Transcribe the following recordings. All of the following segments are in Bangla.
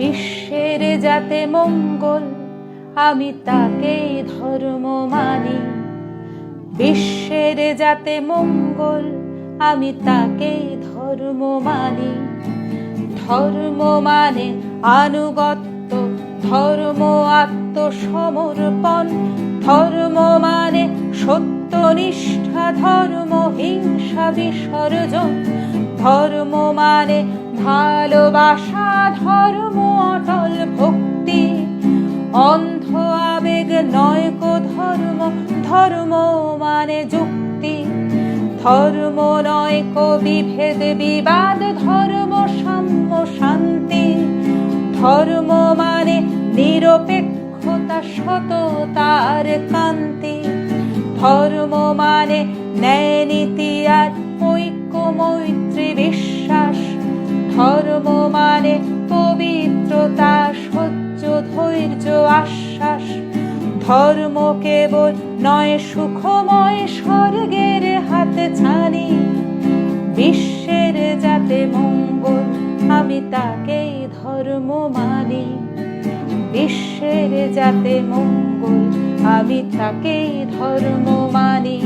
বিশ্বের যাতে মঙ্গল আমি তাকেই ধর্ম মানি। বিশ্বের যাতে মঙ্গল আমি তাকেই ধর্ম মানি। ধর্ম মানে আনুগত্য, ধর্ম আত্মসমর্পণ, ধর্ম মানে সত্যনিষ্ঠা, ধর্ম হিংসা বিসর্জন, ধর্ম মানে ভালোবাসা, ধর্ম অটল ভক্তি, অন্ধ আবেগ নয় কো ধর্ম, ধর্ম মানে যুক্তি, ধর্ম নয় কো বিভেদ বিবাদ, ধর্ম সাম্য শান্তি, ধর্ম মানে নিরপেক্ষতা সততার কান্তি, ধর্ম মানে ন্যায় নীতি আর ঐক্য মৈত্রী বিশ্বাস, ধর্ম মানে পবিত্রতা সহ্য ধৈর্য আশ্বাস, ধর্ম কেবল নয় সুখময় স্বর্গের হাতে ছানি। বিশ্বের যাতে মঙ্গল আমি তাকেই ধর্ম মানি। বিশ্বের যাতে মঙ্গল আমি তাকেই ধর্ম মানি।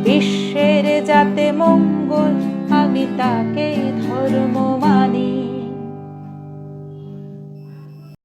বিশ্বের যাতে মঙ্গল আমি তাকেই ধর্ম মানি।